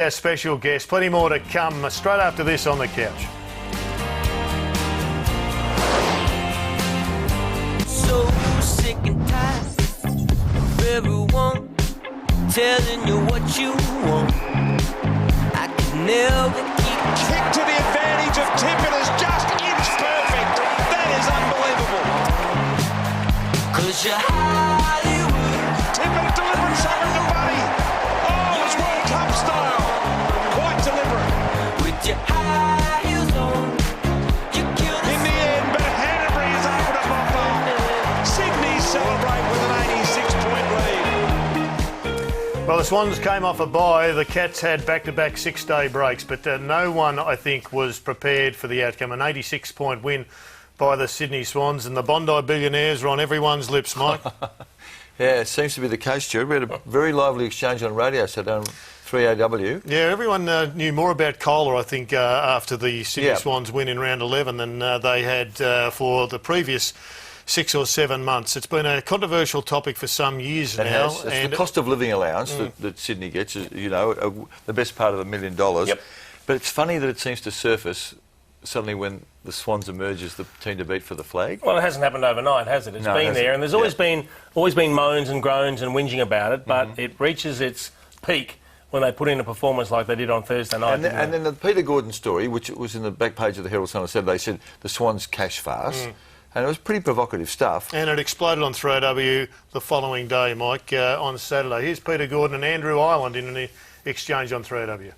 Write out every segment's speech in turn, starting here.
Our special guest. Plenty more to come straight after this on the couch. So sick and tired of everyone telling you what you want. I can never keep kick to the advantage of Tippett is just inch perfect. That is unbelievable. 'Cause you're Hollywood. Tippett delivering something to Buddy. Oh, it's World Cup style. Quite deliberate. With your high heels on, you kill the In the end, but Hanbury is able to mop up. Sydney celebrate with an 86-point lead. Well, the Swans came off a bye. The Cats had back-to-back six-day breaks, but no one, I think, was prepared for the outcome. An 86-point win by the Sydney Swans, and the Bondi billionaires are on everyone's lips, Mike. Yeah, it seems to be the case, Stuart. We had a very lively exchange on radio Saturday on 3AW. Yeah, everyone knew more about Kohler, I think, after the Sydney Swans win in round 11 than they had for the previous 6 or 7 months. It's been a controversial topic for some years now. It's the cost of living allowance that Sydney gets, you know, the best part of $1 million. Yep. But it's funny that it seems to surface suddenly when the Swans emerge as the team to beat for the flag. Well, it hasn't happened overnight, has it? It's been there, and there's always been moans and groans and whinging about it, but it reaches its peak when they put in a performance like they did on Thursday night. And then the Peter Gordon story, which was in the back page of the Herald Sun on Saturday, said the Swans cash fast. And it was pretty provocative stuff. And it exploded on 3AW the following day, Mike, on Saturday. Here's Peter Gordon and Andrew Ireland in an exchange on 3AW.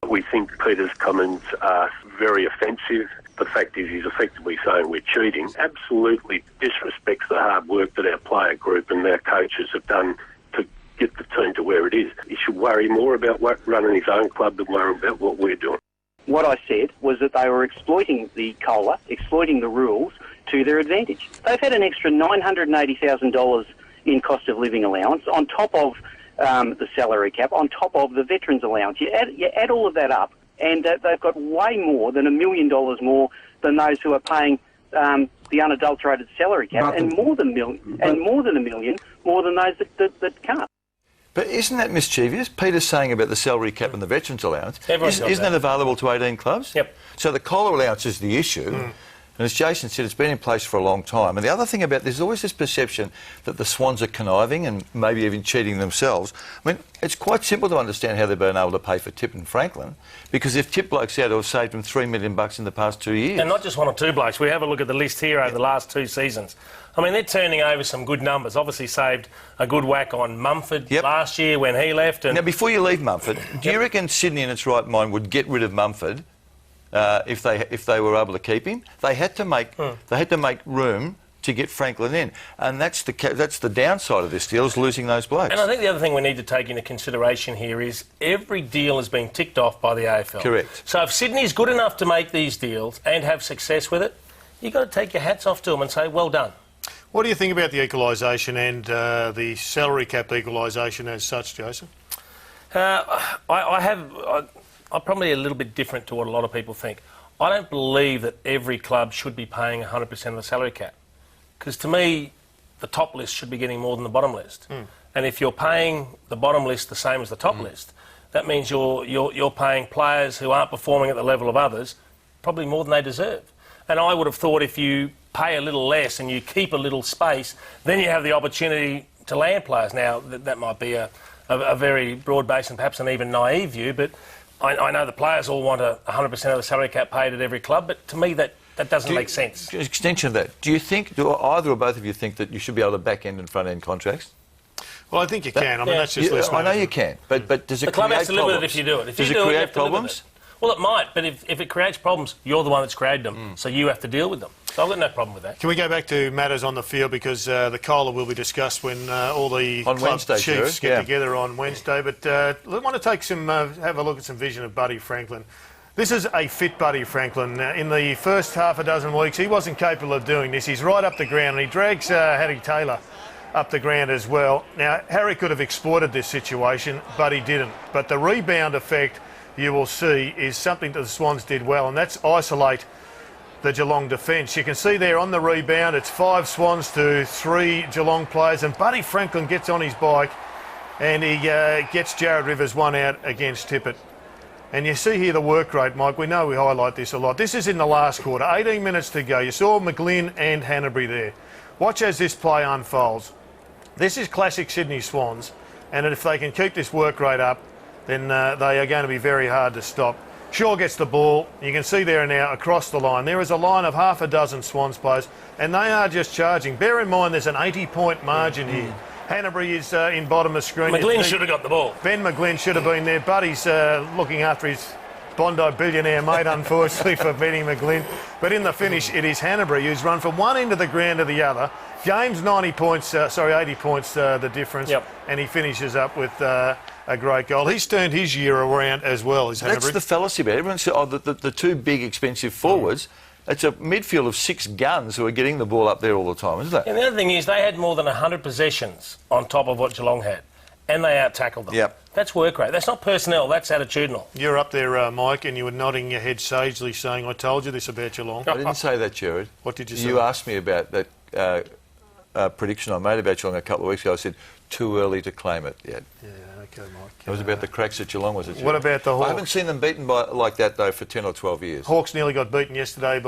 We think Peter's comments are very offensive. The fact is he's effectively saying we're cheating. Absolutely disrespects the hard work that our player group and our coaches have done to get the team to where it is. He should worry more about running his own club than worry about what we're doing. What I said was that they were exploiting the COLA, exploiting the rules to their advantage. They've had an extra $980,000 in cost of living allowance on top of the salary cap, on top of the veterans allowance. You add all of that up, and they've got way more than $1 million more than those who are paying the unadulterated salary cap, and more than $1 million more than those that can't. But isn't that mischievous? Peter's saying about the salary cap and the veterans allowance. Isn't that available to 18 clubs? Yep. So the COLA allowance is the issue. And as Jason said, it's been in place for a long time. And the other thing about there's always this perception that the Swans are conniving and maybe even cheating themselves. I mean, it's quite simple to understand how they've been able to pay for Tip and Franklin, because if Tip blokes out, have saved them $3 million in the past 2 years. And not just one or two blokes. We have a look at the list here over the last 2 seasons. I mean, they're turning over some good numbers. Obviously saved a good whack on Mumford last year when he left. And now, before you leave Mumford, do you reckon Sydney in its right mind would get rid of Mumford if they were able to keep him? They had to make room to get Franklin in, and that's the downside of this deal, is losing those blokes. And I think the other thing we need to take into consideration here is every deal has been ticked off by the AFL. Correct. So if Sydney's good enough to make these deals and have success with it, you've got to take your hats off to them and say, well done. What do you think about the equalisation and the salary cap equalisation as such, Jason? I'm probably a little bit different to what a lot of people think. I don't believe that every club should be paying 100% of the salary cap, because to me, the top list should be getting more than the bottom list. And if you're paying the bottom list the same as the top list, that means you're paying players who aren't performing at the level of others probably more than they deserve. And I would have thought if you pay a little less and you keep a little space, then you have the opportunity to land players. Now, that might be a very broad-based and perhaps an even naive view, but I know the players all want 100% of the salary cap paid at every club, but to me that doesn't make sense. Extension of that, do either or both of you think that you should be able to back-end and front-end contracts? Well, I think you can. I mean, that's just list I know you can, but does it create problems? The club has to live with it if you do it. Does it create problems? Well, it might, but if it creates problems, you're the one that's created them, so you have to deal with them. So I've got no problem with that. Can we go back to matters on the field, because the COLA will be discussed when all the club chiefs get together on Wednesday. But I want to take have a look at some vision of Buddy Franklin. This is a fit Buddy Franklin. In the first half a dozen weeks, he wasn't capable of doing this. He's right up the ground, and he drags Harry Taylor up the ground as well. Now, Harry could have exploited this situation, but he didn't. But the rebound effect, you will see, is something that the Swans did well, and that's isolate the Geelong defence. You can see there on the rebound, it's 5 Swans to 3 Geelong players, and Buddy Franklin gets on his bike and he gets Jared Rivers one out against Tippett. And you see here the work rate, Mike. We know we highlight this a lot. This is in the last quarter, 18 minutes to go. You saw McGlynn and Hanbury there. Watch as this play unfolds. This is classic Sydney Swans, and if they can keep this work rate up, then they are going to be very hard to stop. Shaw gets the ball. You can see there now across the line. There is a line of half a dozen Swans players, and they are just charging. Bear in mind there's an 80-point margin here. Hanbury is in bottom of screen. McGlynn should have got the ball. Ben McGlynn should have been there, but he's looking after his Bondi billionaire mate, unfortunately, for Benny McGlynn. But in the finish, it is Hanbury who's run from one end of the ground to the other. Game's 80 points, the difference. Yep. And he finishes up with a great goal. He's turned his year around as well, is Hanbury. That's the fallacy about it. Everyone says, the two big, expensive forwards. It's a midfield of 6 guns who are getting the ball up there all the time, isn't it? And the other thing is they had more than 100 possessions on top of what Geelong had, and they out-tackled them. Yep. That's work rate. That's not personnel, that's attitudinal. You're up there, Mike, and you were nodding your head sagely saying, I told you this about Geelong. I didn't say that, Gerard. What did you say? You asked me about that prediction I made about Geelong a couple of weeks ago. I said, too early to claim it yet. Yeah, OK, Mike. It was about the cracks at Geelong, was it? What about the Hawks? I haven't seen them beaten like that, though, for 10 or 12 years. Hawks nearly got beaten yesterday